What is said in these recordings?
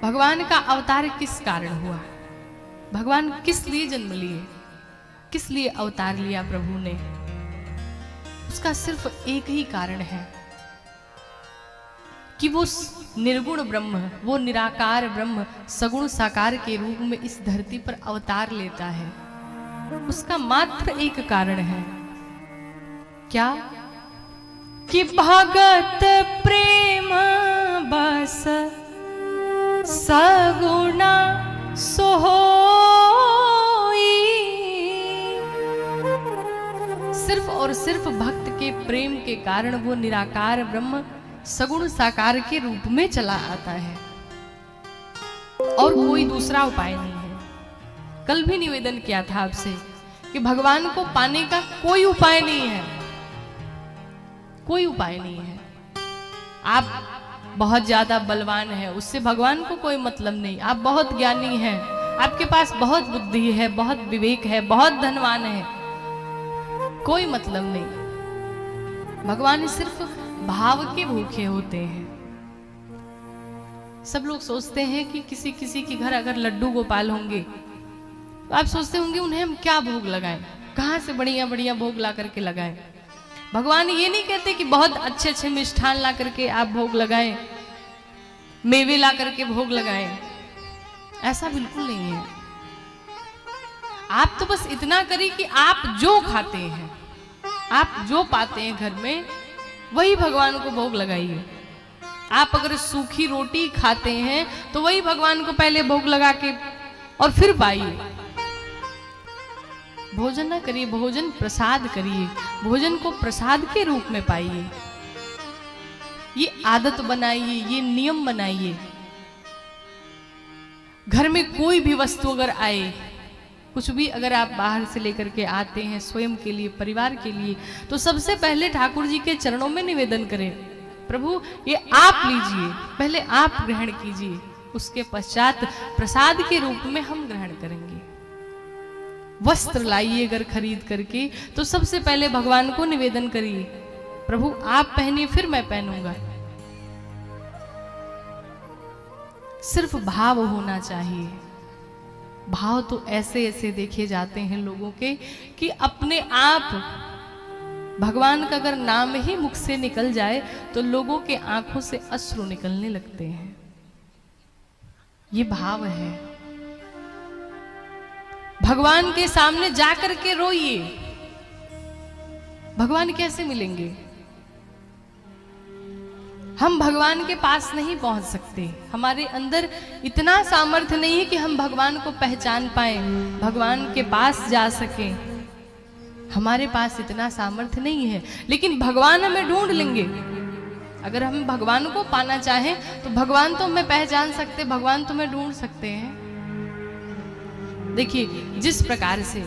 भगवान का अवतार किस कारण हुआ, भगवान किस लिए जन्म लिए, किस लिए अवतार लिया प्रभु ने, उसका सिर्फ एक ही कारण है कि वो निर्गुण ब्रह्म, वो निराकार ब्रह्म सगुण साकार के रूप में इस धरती पर अवतार लेता है। उसका मात्र एक कारण है, क्या? कि भगत प्रेम बस सगुणा सोई। सिर्फ और सिर्फ भक्त के प्रेम के कारण वो निराकार ब्रह्म सगुण साकार के रूप में चला आता है और कोई दूसरा उपाय नहीं है। कल भी निवेदन किया था आपसे कि भगवान को पाने का कोई उपाय नहीं है, कोई उपाय नहीं है। आप बहुत ज्यादा बलवान है, उससे भगवान को कोई मतलब नहीं। आप बहुत ज्ञानी हैं, आपके पास बहुत बुद्धि है, बहुत विवेक है, बहुत धनवान है, कोई मतलब नहीं। भगवान सिर्फ भाव के भूखे होते हैं। सब लोग सोचते हैं कि किसी किसी के घर अगर लड्डू गोपाल होंगे तो आप सोचते होंगे उन्हें हम क्या भोग लगाएं, कहां से बढ़िया बढ़िया भोग ला करके लगाएं। भगवान ये नहीं कहते कि बहुत अच्छे अच्छे मिष्ठान ला करके आप भोग लगाएं, मेवे ला करके भोग लगाएं, ऐसा बिल्कुल नहीं है। आप तो बस इतना करें कि आप जो खाते हैं, आप जो पाते हैं घर में, वही भगवान को भोग लगाइए। आप अगर सूखी रोटी खाते हैं तो वही भगवान को पहले भोग लगा के और फिर पाइए। भोजन ना करिए, भोजन प्रसाद करिए, भोजन को प्रसाद के रूप में पाइए। ये आदत बनाइए, ये नियम बनाइए। घर में कोई भी वस्तु अगर आए, कुछ भी अगर आप बाहर से लेकर के आते हैं स्वयं के लिए, परिवार के लिए, तो सबसे पहले ठाकुर जी के चरणों में निवेदन करें, प्रभु ये आप लीजिए, पहले आप ग्रहण कीजिए, उसके पश्चात प्रसाद के रूप में हम ग्रहण करेंगे। वस्त्र लाइए अगर खरीद करके तो सबसे पहले भगवान को निवेदन करिए, प्रभु आप पहनिए फिर मैं पहनूंगा। सिर्फ भाव होना चाहिए। भाव तो ऐसे ऐसे देखे जाते हैं लोगों के कि अपने आप भगवान का अगर नाम ही मुख से निकल जाए तो लोगों के आंखों से अश्रु निकलने लगते हैं। ये भाव है। भगवान के सामने जाकर के रोइए, भगवान कैसे मिलेंगे? हम भगवान के पास नहीं पहुंच सकते, हमारे अंदर इतना सामर्थ्य नहीं है कि हम भगवान को पहचान पाए, भगवान के पास जा सके। हमारे पास इतना सामर्थ्य नहीं है, लेकिन भगवान हमें ढूंढ लेंगे। अगर हम भगवान को पाना चाहें तो भगवान तो हमें पहचान सकते, भगवान तो हमें ढूंढ सकते हैं। देखिए, जिस प्रकार से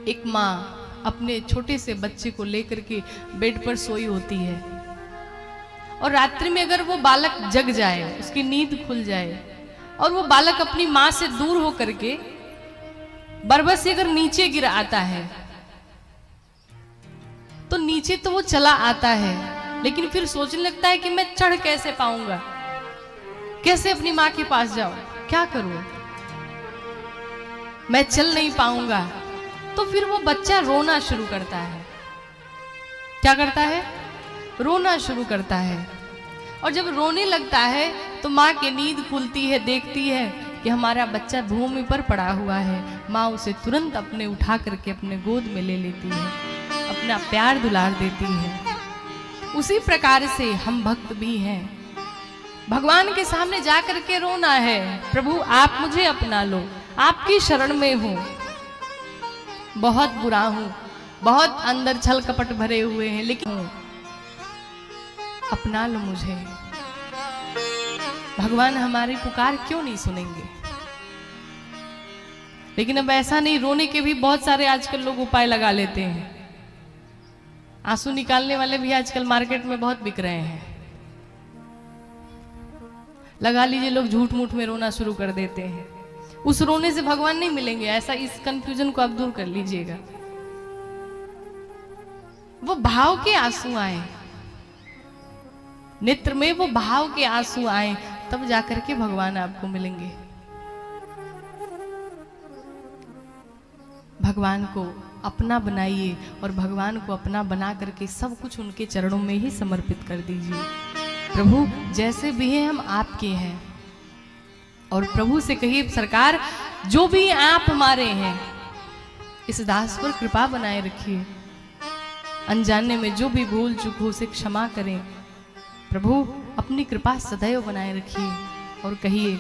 एक माँ अपने छोटे से बच्चे को लेकर के बेड पर सोई होती है और रात्रि में अगर वो बालक जग जाए, उसकी नींद खुल जाए और वो बालक अपनी माँ से दूर होकर के बरबस से अगर नीचे गिर आता है तो नीचे तो वो चला आता है, लेकिन फिर सोचने लगता है कि मैं चढ़ कैसे पाऊंगा, कैसे अपनी माँ के पास जाऊं, क्या करूं, मैं चल नहीं पाऊंगा। तो फिर वो बच्चा रोना शुरू करता है। क्या करता है? रोना शुरू करता है। और जब रोने लगता है तो माँ की नींद खुलती है, देखती है कि हमारा बच्चा भूमि पर पड़ा हुआ है। माँ उसे तुरंत अपने उठा करके अपने गोद में ले लेती है, अपना प्यार दुलार देती है। उसी प्रकार से हम भक्त भी हैं। भगवान के सामने जाकर के रोना है, प्रभु आप मुझे अपना लो, आपकी शरण में हूं, बहुत बुरा हूं, बहुत अंदर छल कपट भरे हुए हैं, लेकिन अपना लो मुझे। भगवान हमारी पुकार क्यों नहीं सुनेंगे? लेकिन अब ऐसा नहीं, रोने के भी बहुत सारे आजकल लोग उपाय लगा लेते हैं। आंसू निकालने वाले भी आजकल मार्केट में बहुत बिक रहे हैं। लगा लीजिए, लोग झूठ मूठ में रोना शुरू कर देते हैं। उस रोने से भगवान नहीं मिलेंगे, ऐसा इस कंफ्यूजन को आप दूर कर लीजिएगा। वो भाव के आंसू आए, नेत्र में वो भाव के आंसू आए, तब जाकर के भगवान आपको मिलेंगे। भगवान को अपना बनाइए और भगवान को अपना बना करके सब कुछ उनके चरणों में ही समर्पित कर दीजिए। प्रभु जैसे भी हैं हम आपके हैं। और प्रभु से कहिए सरकार जो भी आप हमारे हैं इस दास पर कृपा बनाए रखिए, अनजाने में जो भी भूल चूक हो उसे क्षमा करें। प्रभु अपनी कृपा सदैव बनाए रखिए और कहिए